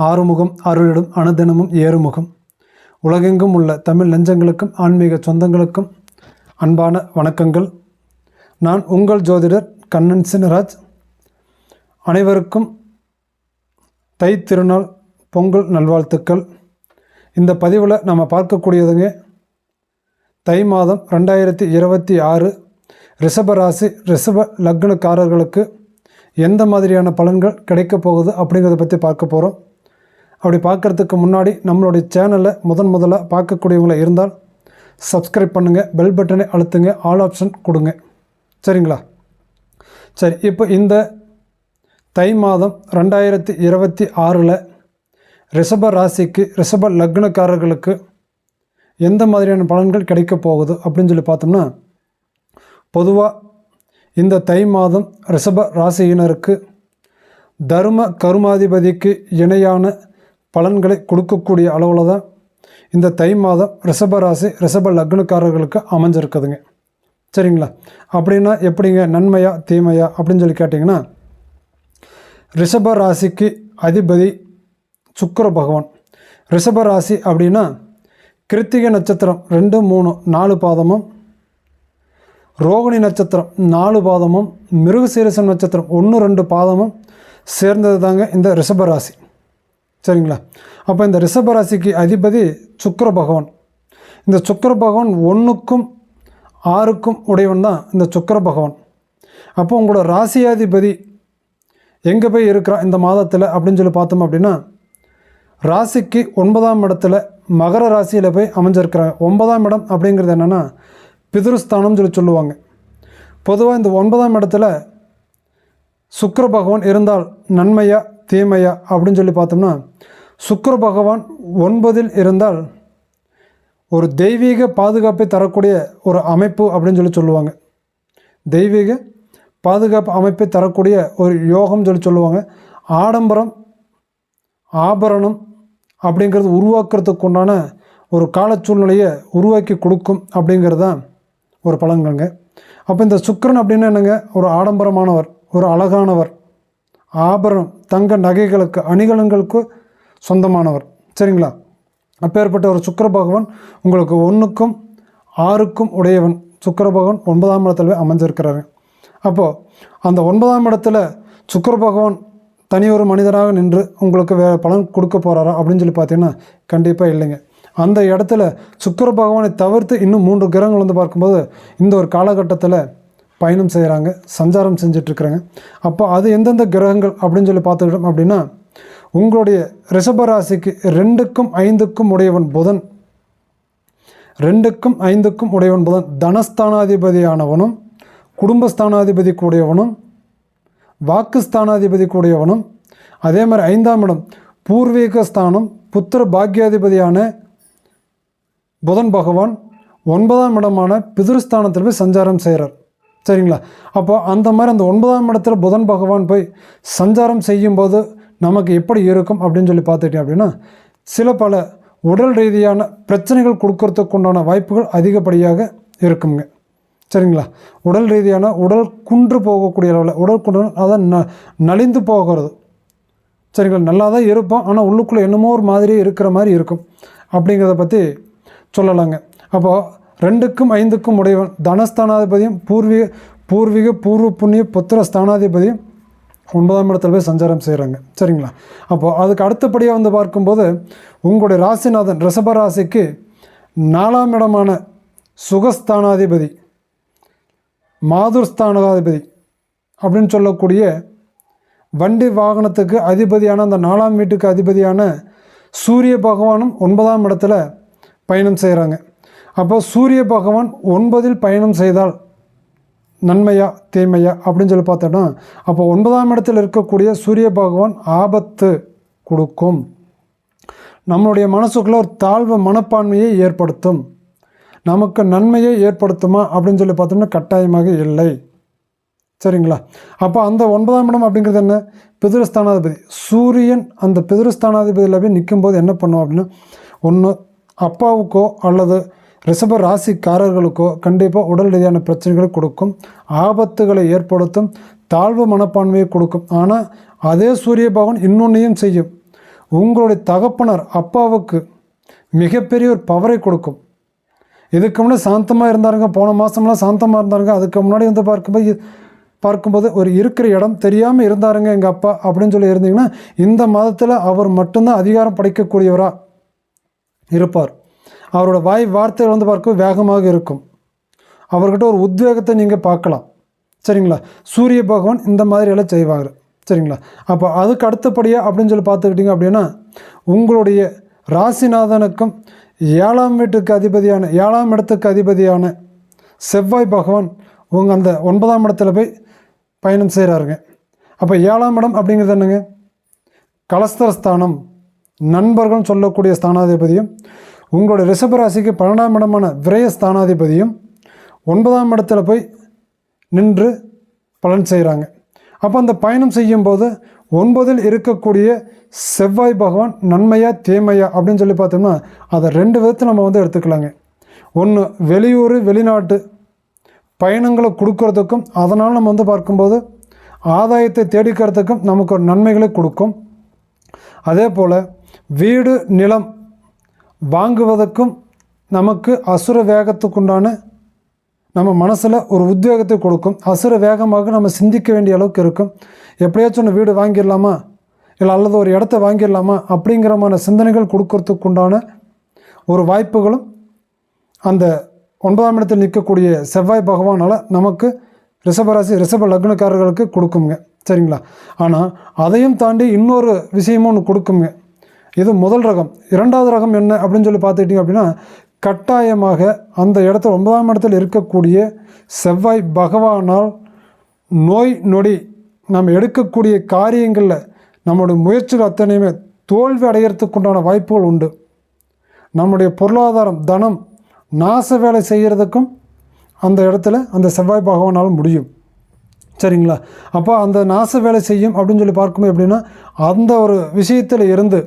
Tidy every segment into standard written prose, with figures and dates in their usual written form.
ஆறுமுகம் அருளிடும் அனுதினமும் ஏறுமுகம். உலகெங்கும் உள்ள தமிழ் நெஞ்சங்களுக்கும் ஆன்மீக சொந்தங்களுக்கும் அன்பான வணக்கங்கள். நான் உங்கள் ஜோதிடர் கண்ணன் சினராஜ். அனைவருக்கும் தை திருநாள் பொங்கல் நல்வாழ்த்துக்கள். இந்த பதிவில் நம்ம பார்க்கக்கூடியதுங்க, தை மாதம் 2026 ரிஷபராசி ரிஷப லக்னக்காரர்களுக்கு எந்த மாதிரியான பலன்கள் கிடைக்கப் போகுது அப்படிங்கிறத பற்றி பார்க்க போகிறோம். அப்படி பார்க்குறதுக்கு முன்னாடி நம்மளுடைய சேனலை முதலாக பார்க்கக்கூடியவங்கள இருந்தால் சப்ஸ்கிரைப் பண்ணுங்கள், பெல் பட்டனை அழுத்துங்க, ஆல் ஆப்ஷன் கொடுங்க. சரிங்களா? சரி, இப்போ இந்த தை மாதம் 2026 ரிஷப ராசிக்கு ரிஷப லக்னக்காரர்களுக்கு எந்த மாதிரியான பலன்கள் கிடைக்க போகுது அப்படின்னு சொல்லி பார்த்தோம்னா, பொதுவாக இந்த தை மாதம் ரிஷப ராசியினருக்கு தர்ம கருமாதிபதிக்கு இணையான பலன்களை கொடுக்கக்கூடிய அளவில் தான் இந்த தை மாதம் ரிஷப ராசி ரிஷப லக்னக்காரர்களுக்கு அமைஞ்சிருக்குதுங்க. சரிங்களா? அப்படின்னா எப்படிங்க, நன்மையா தீமையா அப்படின்னு சொல்லி கேட்டிங்கன்னா, ரிஷப ராசிக்கு அதிபதி சுக்கிர பகவான். ரிஷப ராசி அப்படின்னா கிருத்திகை நட்சத்திரம் 2, 3, 4 பாதமும், ரோகிணி நட்சத்திரம் 4 பாதமும், மிருகசீரிஷம் நட்சத்திரம் 1, 2 பாதமும் சேர்ந்தது தாங்க இந்த ரிஷபராசி. சரிங்களா? அப்போ இந்த ரிஷபராசிக்கு அதிபதி சுக்கிர பகவான். இந்த சுக்கிர பகவான் 1க்கும் 6க்கும் உடையவன் தான் இந்த சுக்கிர பகவான். அப்போ உங்களோட ராசியாதிபதி எங்கே போய் இருக்கிறான் இந்த மாதத்தில் அப்படின்னு சொல்லி பார்த்தோம் அப்படின்னா, ராசிக்கு 9ஆம் இடத்துல மகர ராசியில் போய் அமைஞ்சிருக்கிறாங்க. 9ஆம் இடம் அப்படிங்கிறது என்னென்னா பிதுருஸ்தானம் சொல்லி சொல்லுவாங்க. பொதுவாக இந்த 9ஆம் இடத்துல சுக்கிர பகவான் இருந்தால் நன்மையா தீமையா அப்படின்னு சொல்லி பார்த்தோம்னா, சுக்கிர பகவான் 9இல் இருந்தால் ஒரு தெய்வீக பாதுகாப்பை தரக்கூடிய ஒரு அமைப்பு அப்படின்னு சொல்லி சொல்லுவாங்க. தெய்வீக பாதுகாப்பு அமைப்பை தரக்கூடிய ஒரு யோகம் சொல்லி சொல்லுவாங்க. ஆடம்பரம் ஆபரணம் அப்படிங்கிறது உருவாக்குறதுக்கு உண்டான ஒரு கால சூழ்நிலையை உருவாக்கி கொடுக்கும் அப்படிங்கிறது தான் ஒரு பலன்கள்ங்க. அப்போ இந்த சுக்கிரன் அப்படின்னா என்னங்க, ஒரு ஆடம்பரமானவர், ஒரு அழகானவர், ஆபரணம் தங்க நகைகளுக்கு அணிகலன்களுக்கு சொந்தமானவர். சரிங்களா? அப்பேற்பட்ட ஒரு சுக்கிர பகவான் உங்களுக்கு 1க்கும் 6க்கும் உடையவன். சுக்கிர பகவான் 9ஆம் இடத்துல அமைஞ்சிருக்கிறாரு. அப்போது அந்த 9ஆம் இடத்துல சுக்கிர பகவான் தனி ஒரு மனிதராக நின்று உங்களுக்கு பலன் கொடுக்க போகிறாரா அப்படின்னு சொல்லி பார்த்தீங்கன்னா கண்டிப்பாக இல்லைங்க. அந்த இடத்துல சுக்கிர பகவானை தவிர்த்து இன்னும் 3 கிரகங்கள் வந்து பார்க்கும்போது இந்த ஒரு காலகட்டத்தில் பயணம் செய்கிறாங்க, சஞ்சாரம் செஞ்சிட்ருக்குறாங்க. அப்போ அது எந்தெந்த கிரகங்கள் அப்படின்னு சொல்லி பார்த்துக்கிட்டோம் அப்படின்னா, உங்களுடைய ரிஷபராசிக்கு 2க்கும் 5க்கும் உடையவன் புதன். 2க்கும் 5க்கும் உடையவன் புதன் தனஸ்தானாதிபதியானவனும், குடும்பஸ்தானாதிபதி கூடியவனும், வாக்குஸ்தானாதிபதி கூடியவனும், அதே மாதிரி 5ஆம் இடம் பூர்வீக ஸ்தானம் புத்திர பாக்கியாதிபதியான புதன் பகவான் 9ஆம் இடமான பிதுருஸ்தானத்தில் போய் சஞ்சாரம் செய்கிறார். சரிங்களா? அப்போ அந்த மாதிரி அந்த 9ஆம் இடத்துல புதன் பகவான் போய் சஞ்சாரம் செய்யும்போது நமக்கு எப்படி இருக்கும் அப்படின்னு சொல்லி பார்த்துட்டேன் அப்படின்னா, சில பல உடல் ரீதியான பிரச்சனைகள் கொடுக்கறதுக்கு உண்டான வாய்ப்புகள் அதிகப்படியாக இருக்குங்க. சரிங்களா? உடல் ரீதியான உடல் குன்று போகக்கூடிய அளவில், உடல் குன்று அதான் நலிந்து போகிறது. சரிங்களா? நல்லா தான் இருப்போம், ஆனால் உள்ளுக்குள்ளே என்னமோ ஒரு மாதிரி இருக்கிற மாதிரி இருக்கும் அப்படிங்கிறத பற்றி சொல்லலாங்க. அப்போது 2க்கும் 5க்கும் உடையவன் தனஸ்தானாதிபதியும் பூர்வீக பூர்வ புண்ணிய புத்திர ஸ்தானாதிபதியும் 9ஆம் இடத்துல போய் சஞ்சாரம் செய்கிறாங்க. சரிங்களா? அப்போது அதுக்கு அடுத்தபடியாக வந்து பார்க்கும்போது உங்களுடைய ராசிநாதன் ரிஷபராசிக்கு 4ஆம் இடமான சுகஸ்தானாதிபதி மாதுர்ஸ்தானாதிபதி அப்படின்னு சொல்லக்கூடிய வண்டி வாகனத்துக்கு அதிபதியான அந்த 4ஆம் வீட்டுக்கு அதிபதியான சூரிய பகவானும் 9ஆம் இடத்துல பயணம் செய்கிறாங்க. அப்போ சூரிய பகவான் 9இல் பயணம் செய்தால் நன்மையா தீமையா அப்படின்னு சொல்லி பார்த்தோன்னா, அப்போ 9ஆம் இடத்தில் இருக்கக்கூடிய சூரிய பகவான் ஆபத்து கொடுக்கும். நம்மளுடைய மனசுக்குள்ளே ஒரு தாழ்வு மனப்பான்மையை ஏற்படுத்தும். நமக்கு நன்மையை ஏற்படுத்துமா அப்படின்னு சொல்லி பார்த்தோம்னா கட்டாயமாக இல்லை. சரிங்களா? அப்போ அந்த 9ஆம் இடம் அப்படிங்கிறது என்ன, பிதுருஸ்தானாதிபதி. சூரியன் அந்த பிதுருஸ்தானாதிபதியில் போய் நிற்கும்போது என்ன பண்ணுவோம் அப்படின்னா, ஒன்று அப்பாவுக்கோ அல்லது ரிஷப ராசிக்காரர்களுக்கோ கண்டிப்பாக உடல் ரீதியான பிரச்சனைகளை கொடுக்கும், ஆபத்துகளை ஏற்படுத்தும், தாழ்வு மனப்பான்மையை கொடுக்கும். ஆனால் அதே சூரிய பகவான் இன்னொன்றையும் செய்யும். உங்களுடைய தகப்பனார் அப்பாவுக்கு மிகப்பெரிய ஒரு பவரை கொடுக்கும். இதுக்கு முன்னாடி சாந்தமாக இருந்தாருங்க, போன மாதம்லாம் சாந்தமாக இருந்தாருங்க, அதுக்கு முன்னாடி வந்து பார்க்கும்போது ஒரு இருக்கிற இடம் தெரியாமல் இருந்தாருங்க எங்கள் அப்பா அப்படின்னு சொல்லி இருந்தீங்கன்னா, இந்த மாதத்தில் அவர் மட்டும்தான் அதிகாரம் படைக்கக்கூடியவராக இருப்பார். அவரோட வார்த்தைகள் வந்து பார்க்க வேகமாக இருக்கும். அவர்கிட்ட ஒரு உத்வேகத்தை நீங்கள் பார்க்கலாம். சரிங்களா? சூரிய பகவான் இந்த மாதிரி எல்லாம் செய்வார். சரிங்களா? அப்போ அதுக்கு அடுத்தபடியாக அப்படின்னு சொல்லி பார்த்துக்கிட்டிங்க அப்படின்னா, உங்களுடைய ராசிநாதனுக்கும் 7ஆம் இடத்துக்கு அதிபதியான செவ்வாய் பகவான் உங்கள் அந்த 9ஆம் இடத்துல போய் பயணம் செய்கிறாருங்க. அப்போ 7ஆம் இடம் அப்படிங்கிறது என்னங்க? கலஸ்தரஸ்தானம், நண்பர்கள் சொல்லக்கூடிய ஸ்தானாதிபதியும், உங்களுடைய ரிஷபராசிக்கு 12ஆம் இடமான விரய ஸ்தானாதிபதியும் 9ஆம் இடத்துல போய் நின்று பலன் செய்கிறாங்க. அப்போ அந்த பயணம் செய்யும்போது 9இல் இருக்கக்கூடிய செவ்வாய் பகவான் நன்மையா தீமையா அப்படின்னு சொல்லி பார்த்தோம்னா அதை 2 விதத்தில் நம்ம வந்து எடுத்துக்கலாங்க. ஒன்று, வெளியூர் வெளிநாட்டு பயணங்களை கொடுக்கறதுக்கும் அதனால் நம்ம வந்து பார்க்கும்போது ஆதாயத்தை தேடிக்கிறதுக்கும் நமக்கு ஒரு நன்மைகளை கொடுக்கும். அதே போல் வீடு நிலம் வாங்குவதற்கும் நமக்கு அசுர வேகத்துக்குண்டான நம்ம மனசில் ஒரு உத்வேகத்தை கொடுக்கும். அசுர வேகமாக நம்ம சிந்திக்க வேண்டிய அளவுக்கு இருக்கும். எப்படியாச்சும் ஒன்று வீடு வாங்கிடலாமா, இல்லை அல்லது ஒரு இடத்த வாங்கிடலாமா அப்படிங்கிறமான சிந்தனைகள் கொடுக்கறதுக்குண்டான ஒரு வாய்ப்புகளும் அந்த 9ஆம் இடத்தில் நிற்கக்கூடிய செவ்வாய் பகவானால் நமக்கு ரிஷப லக்னக்காரர்களுக்கு கொடுக்குங்க. சரிங்களா? ஆனால் அதையும் தாண்டி இன்னொரு விஷயமும் ஒன்று கொடுக்குங்க. இது முதல் ரகம். 2வது ரகம் என்ன அப்படின்னு சொல்லி பார்த்துக்கிட்டிங்க அப்படின்னா, கட்டாயமாக அந்த இடத்துல 9ஆம் இடத்தில் இருக்கக்கூடிய செவ்வாய் பகவானால் நோய் நொடி நம்ம எடுக்கக்கூடிய காரியங்களில் நம்முடைய முயற்சிகள் அத்தனையுமே தோல்வி அடைகிறதுக்குண்டான வாய்ப்புகள் உண்டு. நம்முடைய பொருளாதாரம் தனம் நாச வேலை செய்கிறதுக்கும் அந்த இடத்துல அந்த செவ்வாய் பகவானால் முடியும். சரிங்களா? அப்போ அந்த நாச வேலை செய்யும் அப்படின்னு சொல்லி பார்க்கும்போது எப்படின்னா, அந்த ஒரு விஷயத்தில் இருந்து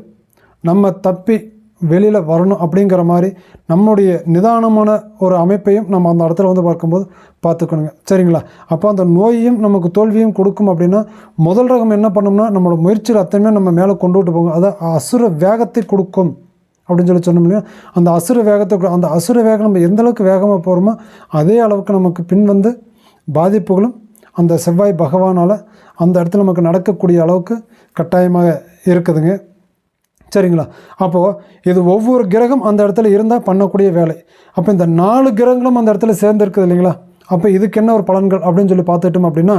நம்ம தப்பி வெளியில் வரணும் அப்படிங்கிற மாதிரி நம்முடைய நிதானமான ஒரு அமைப்பையும் நம்ம அந்த இடத்துல வந்து பார்க்கும்போது பார்த்துக்கணுங்க. சரிங்களா? அப்போ அந்த நோயையும் நமக்கு தோல்வியும் கொடுக்கும். அப்படின்னா முதல் ரகம் என்ன பண்ணோம்னா, நம்மளோட முயற்சியில் அத்தனையுமே நம்ம மேலே கொண்டு போகும். அதை அசுர வேகத்தை கொடுக்கும் அப்படின்னு சொல்லி சொன்னோம் இல்லையா? அந்த அசுர வேகம் நம்ம எந்தளவுக்கு வேகமாக போகிறோமோ அதே அளவுக்கு நமக்கு பின் வந்து பாதிப்புகளும் அந்த செவ்வாய் பகவானால் அந்த இடத்துல நமக்கு நடக்கக்கூடிய அளவுக்கு கட்டாயமாக இருக்குதுங்க. சரிங்களா? அப்போது இது ஒவ்வொரு கிரகம் அந்த இடத்துல இருந்தால் பண்ணக்கூடிய வேலை. அப்போ இந்த 4 கிரகங்களும் அந்த இடத்துல சேர்ந்துருக்குது இல்லைங்களா? அப்போ இதுக்கு என்ன ஒரு பலன்கள் அப்படின்னு சொல்லி பார்த்துட்டோம் அப்படின்னா,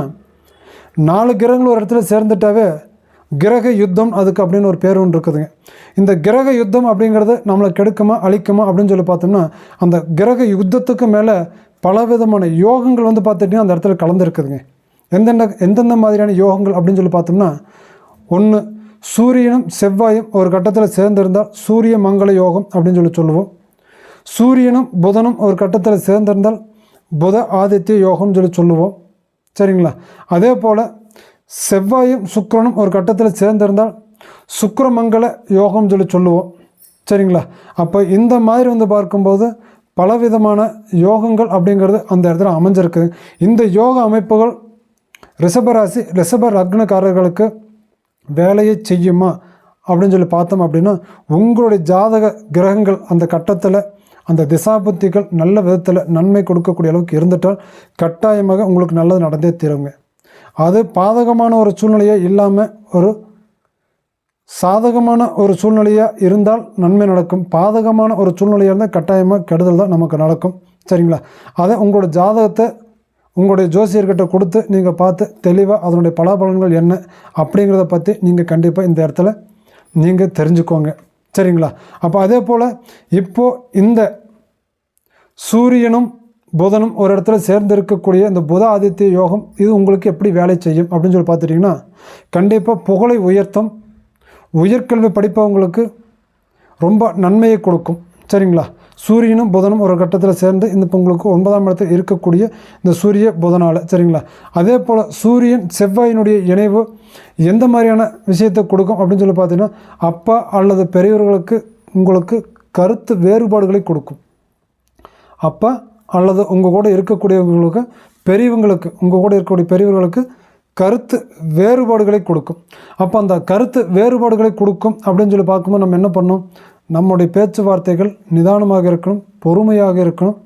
4 கிரகங்கள் ஒரு இடத்துல சேர்ந்துட்டாவே கிரக யுத்தம் அதுக்கு அப்படின்னு ஒரு பேர் ஒன்று இருக்குதுங்க. இந்த கிரக யுத்தம் அப்படிங்கிறது நம்மளை கெடுக்குமா அழிக்குமா அப்படின்னு சொல்லி பார்த்தோம்னா, அந்த கிரக யுத்தத்துக்கு மேலே பலவிதமான யோகங்கள் வந்து பார்த்துட்டிங்கன்னா அந்த இடத்துல கலந்துருக்குதுங்க. எந்தெந்த மாதிரியான யோகங்கள் அப்படின்னு சொல்லி பார்த்தோம்னா, ஒன்று, சூரியனும் செவ்வாயும் ஒரு கட்டத்தில் சேர்ந்திருந்தால் சூரிய மங்கள யோகம் அப்படின்னு சொல்லி சொல்லுவோம். சூரியனும் புதனும் ஒரு கட்டத்தில் சேர்ந்திருந்தால் புத ஆதித்ய யோகம்னு சொல்லி சொல்லுவோம். சரிங்களா? அதே போல் செவ்வாயும் சுக்கிரனும் ஒரு கட்டத்தில் சேர்ந்திருந்தால் சுக்கிரமங்கல யோகம் சொல்லி சொல்லுவோம். சரிங்களா? அப்போ இந்த மாதிரி வந்து பார்க்கும்போது பலவிதமான யோகங்கள் அப்படிங்கிறது அந்த இடத்துல அமைஞ்சிருக்கு. இந்த யோக அமைப்புகள் ரிஷப லக்னக்காரர்களுக்கு வேலையை செய்யுமா அப்படின்னு சொல்லி பார்த்தோம் அப்படின்னா, உங்களுடைய ஜாதக கிரகங்கள் அந்த கட்டத்தில் அந்த திசாபுத்திகள் நல்ல விதத்தில் நன்மை கொடுக்கக்கூடிய அளவுக்கு இருந்துட்டால் கட்டாயமாக உங்களுக்கு நல்லது நடந்தே தீருங்க. அது பாதகமான ஒரு சூழ்நிலையாக இல்லாமல் ஒரு சாதகமான ஒரு சூழ்நிலையாக இருந்தால் நன்மை நடக்கும். பாதகமான ஒரு சூழ்நிலையாக இருந்தால் கட்டாயமாக கெடுதல் தான் நமக்கு நடக்கும். சரிங்களா? அதை உங்களோட ஜாதகத்தை உங்களுடைய ஜோசியர்கிட்ட கொடுத்து நீங்கள் பார்த்து தெளிவாக அதனுடைய பலாபலன்கள் என்ன அப்படிங்கிறத பற்றி நீங்கள் கண்டிப்பாக இந்த இடத்துல நீங்கள் தெரிஞ்சுக்கோங்க. சரிங்களா? அப்போ அதே போல் இப்போது இந்த சூரியனும் புதனும் ஒரு இடத்துல சேர்ந்து இருக்கக்கூடிய இந்த புத ஆதித்ய யோகம் இது உங்களுக்கு எப்படி வேலை செய்யும் அப்படின்னு சொல்லி பார்த்துட்டிங்கன்னா, கண்டிப்பாக புகழை உயர்த்தும். உயர்கல்வி படிப்பவங்களுக்கு ரொம்ப நன்மையை கொடுக்கும். சரிங்களா? சூரியனும் புதனும் ஒரு கட்டத்தில் சேர்ந்து இந்த உங்களுக்கு 9ஆம் இடத்தில் இருக்கக்கூடிய இந்த சூரிய புதனால். சரிங்களா? அதே போல் சூரியன் செவ்வாயினுடைய இணைவு எந்த மாதிரியான விஷயத்தை கொடுக்கும் அப்படின்னு சொல்லி பார்த்தீங்கன்னா, அப்பா அல்லது பெரியவர்களுக்கு உங்களுக்கு கருத்து வேறுபாடுகளை கொடுக்கும். அப்பா அல்லது உங்கள் கூட இருக்கக்கூடியவங்களுக்கு உங்கள் கூட இருக்கக்கூடிய பெரியவர்களுக்கு கருத்து வேறுபாடுகளை கொடுக்கும். அப்போ அந்த கருத்து வேறுபாடுகளை கொடுக்கும் அப்படின்னு சொல்லி பார்க்கும்போது நம்ம என்ன பண்ணணும், நம்முடைய பேச்சுவார்த்தைகள் நிதானமாக இருக்கணும், பொறுமையாக இருக்கணும்,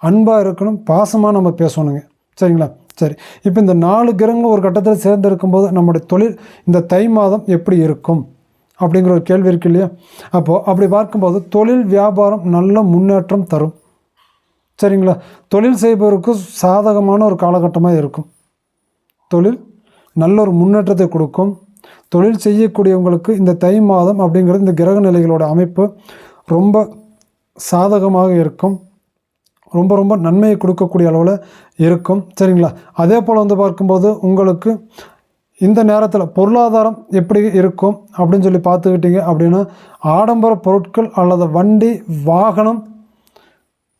அன்பாக இருக்கணும், பாசமாக நம்ம பேசணுங்க. சரிங்களா? சரி, இப்போ இந்த 4 கிரகங்கள் ஒரு கட்டத்தில் சேர்ந்து இருக்கும்போது நம்முடைய தொழில் இந்த தை மாதம் எப்படி இருக்கும் அப்படிங்கிற ஒரு கேள்வி இருக்கு இல்லையா? அப்போது அப்படி பார்க்கும்போது தொழில் வியாபாரம் நல்ல முன்னேற்றம் தரும். சரிங்களா? தொழில் செய்பவருக்கு சாதகமான ஒரு காலகட்டமாக இருக்கும். தொழில் நல்ல ஒரு முன்னேற்றத்தை கொடுக்கும். தொழில் செய்யக்கூடியவங்களுக்கு இந்த தை மாதம் அப்படிங்கிறது இந்த கிரக நிலைகளோட அமைப்பு ரொம்ப சாதகமாக இருக்கும். ரொம்ப ரொம்ப நன்மையை கொடுக்கக்கூடிய அளவில் இருக்கும். சரிங்களா? அதே போல் வந்து பார்க்கும்போது உங்களுக்கு இந்த நேரத்தில் பொருளாதாரம் எப்படி இருக்கும் அப்படின்னு சொல்லி பார்த்துக்கிட்டிங்க அப்படின்னா, ஆடம்பர பொருட்கள் அல்லது வண்டி வாகனம்,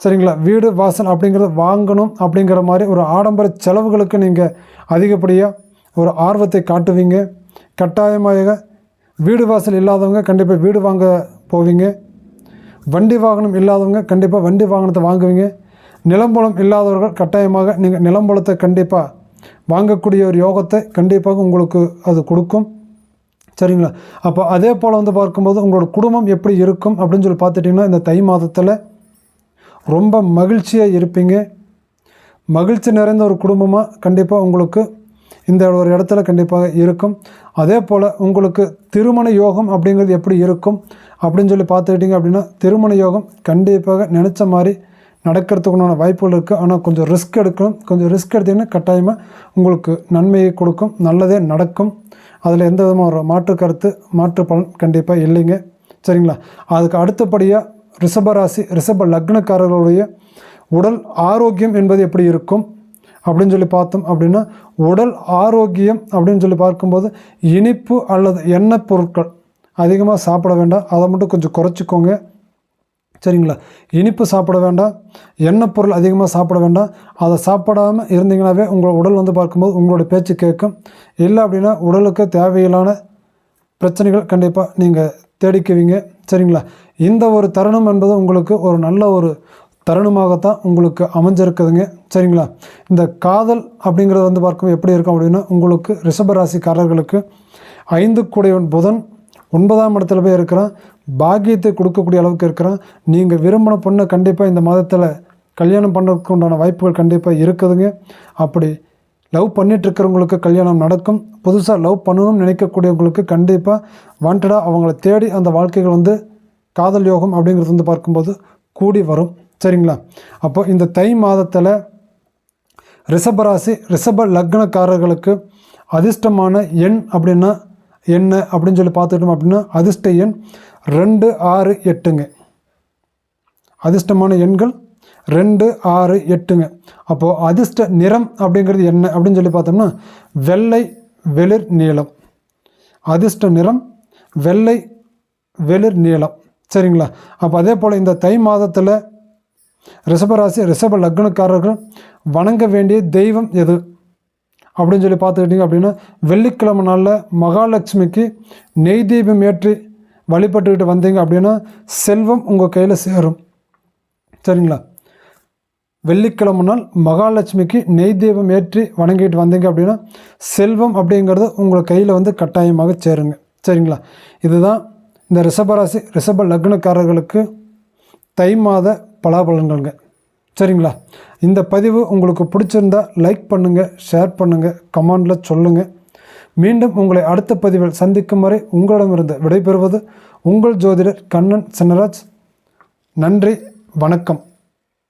சரிங்களா, வீடு வாசல் அப்படிங்கிறத வாங்கணும் அப்படிங்கிற மாதிரி ஒரு ஆடம்பர செலவுகளுக்கு நீங்கள் அதிகப்படியாக ஒரு ஆர்வத்தை காட்டுவீங்க. கட்டாயமாக வீடு வாசல் இல்லாதவங்க கண்டிப்பாக வீடு வாங்க போவீங்க. வண்டி வாகனம் இல்லாதவங்க கண்டிப்பாக வண்டி வாகனத்தை வாங்குவீங்க. நிலம்பலம் இல்லாதவர்கள் கட்டாயமாக நீங்கள் நிலம்பலத்தை கண்டிப்பாக வாங்கக்கூடிய ஒரு யோகத்தை கண்டிப்பாக உங்களுக்கு அது கொடுக்கும். சரிங்களா? அப்போ அதே போல் வந்து பார்க்கும்போது உங்களோட குடும்பம் எப்படி இருக்கும் அப்படின்னு சொல்லி பார்த்துட்டிங்கன்னா, இந்த தை மாதத்தில் ரொம்ப மகிழ்ச்சியாக இருப்பீங்க. மகிழ்ச்சி நிறைந்த ஒரு குடும்பமாக கண்டிப்பாக உங்களுக்கு இந்த ஒரு இடத்துல கண்டிப்பாக இருக்கும். அதே போல் உங்களுக்கு திருமண யோகம் அப்படிங்கிறது எப்படி இருக்கும் அப்படின்னு சொல்லி பார்த்துக்கிட்டிங்க அப்படின்னா, திருமண யோகம் கண்டிப்பாக நினச்ச மாதிரி நடக்கிறதுக்குண்டான வாய்ப்புகள் இருக்குது. ஆனால் கொஞ்சம் ரிஸ்க் எடுக்கணும். கொஞ்சம் ரிஸ்க் எடுத்திங்கன்னா கட்டாயமாக உங்களுக்கு நன்மையை கொடுக்கும், நல்லதே நடக்கும். அதில் எந்த விதமான ஒரு மாற்று கருத்து மாற்று பலன் கண்டிப்பாக இல்லைங்க. சரிங்களா? அதுக்கு அடுத்தபடியாக ரிஷபராசி ரிஷப லக்னக்காரர்களுடைய உடல் ஆரோக்கியம் என்பது எப்படி இருக்கும் அப்படின்னு சொல்லி பார்த்தோம் அப்படின்னா, உடல் ஆரோக்கியம் அப்படின்னு சொல்லி பார்க்கும்போது இனிப்பு அல்லது எண்ணெய் பொருட்கள் அதிகமாக சாப்பிட வேண்டாம். அதை மட்டும் கொஞ்சம் குறைச்சிக்கோங்க. சரிங்களா? இனிப்பு சாப்பிட வேண்டாம், எண்ணெய் பொருள் அதிகமாக சாப்பிட வேண்டாம். அதை சாப்பிடாமல் இருந்தீங்கன்னாவே உங்கள் உடல் வந்து பார்க்கும்போது உங்களுடைய பேச்சு கேட்கும். இல்லை அப்படின்னா உடலுக்கு தேவையில்லான பிரச்சனைகள் கண்டிப்பாக நீங்கள் தேடிக்குவீங்க. சரிங்களா? இந்த ஒரு தருணம் என்பது உங்களுக்கு ஒரு நல்ல ஒரு தருணமாகத்தான் உங்களுக்கு அமைஞ்சிருக்குதுங்க. சரிங்களா? இந்த காதல் அப்படிங்கிறது வந்து பார்க்கும்போது எப்படி இருக்கும் அப்படின்னா, உங்களுக்கு ரிஷபராசிக்காரர்களுக்கு 5 கூடையவன் புதன் 9ஆம் இடத்துல போய் இருக்கிறான். பாக்கியத்தை கொடுக்கக்கூடிய அளவுக்கு இருக்கிறான். நீங்கள் விரும்பின பொண்ணை கண்டிப்பாக இந்த மாதத்தில் கல்யாணம் பண்ணுறதுக்கு உண்டான வாய்ப்புகள் கண்டிப்பாக இருக்குதுங்க. அப்படி லவ் பண்ணிகிட்ருக்கிறவங்களுக்கு கல்யாணம் நடக்கும். புதுசாக லவ் பண்ணணும்னு நினைக்கக்கூடியவங்களுக்கு கண்டிப்பாக வாண்டடாக அவங்கள தேடி அந்த வாழ்க்கைகள் வந்து காதல் யோகம் அப்படிங்கிறது வந்து பார்க்கும்போது கூடி வரும். சரிங்களா? அப்போ இந்த தை மாதத்தில் ரிஷபராசி ரிஷப லக்னக்காரர்களுக்கு அதிர்ஷ்டமான எண் அப்படின்னா என்ன அப்படின்னு சொல்லி பார்த்துக்கிட்டோம் அப்படின்னா, அதிர்ஷ்ட எண் 2, 6, 8ங்க. அதிர்ஷ்டமான எண்கள் 2, 6, 8ங்க. அப்போது அதிர்ஷ்ட நிறம் அப்படிங்கிறது என்ன அப்படின்னு சொல்லி பார்த்தோம்னா, வெள்ளை வெளிர் நீலம். அதிர்ஷ்ட நிறம் வெள்ளை வெளிர் நீலம். சரிங்களா? அப்போ அதே போல் இந்த தை மாதத்தில் ரிஷபராசி ரிஷப லக்னக்காரர்கள் வணங்க வேண்டிய தெய்வம் எது அப்படின்னு சொல்லி பார்த்துக்கிட்டிங்க அப்படின்னா, வெள்ளிக்கிழமை நாளில் மகாலட்சுமிக்கு நெய் தீபம் ஏற்றி வழிபட்டுக்கிட்டு வந்தீங்க அப்படின்னா செல்வம் உங்கள் கையில் சேரும். சரிங்களா? வெள்ளிக்கிழமை நாள் மகாலட்சுமிக்கு நெய் தீபம் ஏற்றி வணங்கிட்டு வந்தீங்க அப்படின்னா செல்வம் அப்படிங்கிறது உங்கள் கையில் வந்து கட்டாயமாக சேருங்க. சரிங்களா? இதுதான் இந்த ரிஷபராசி ரிஷப லக்னக்காரர்களுக்கு தை மாத பலாபலன்கள்ங்க. சரிங்களா? இந்த பதிவு உங்களுக்கு பிடிச்சிருந்தா லைக் பண்ணுங்கள், ஷேர் பண்ணுங்கள், கமெண்டில் சொல்லுங்கள். மீண்டும் உங்களை அடுத்த பதிவில் சந்திக்கும் வரை உங்களிடமிருந்து விடைபெறுவது உங்கள் ஜோதிடர் கண்ணன் சின்னராஜ். நன்றி, வணக்கம்.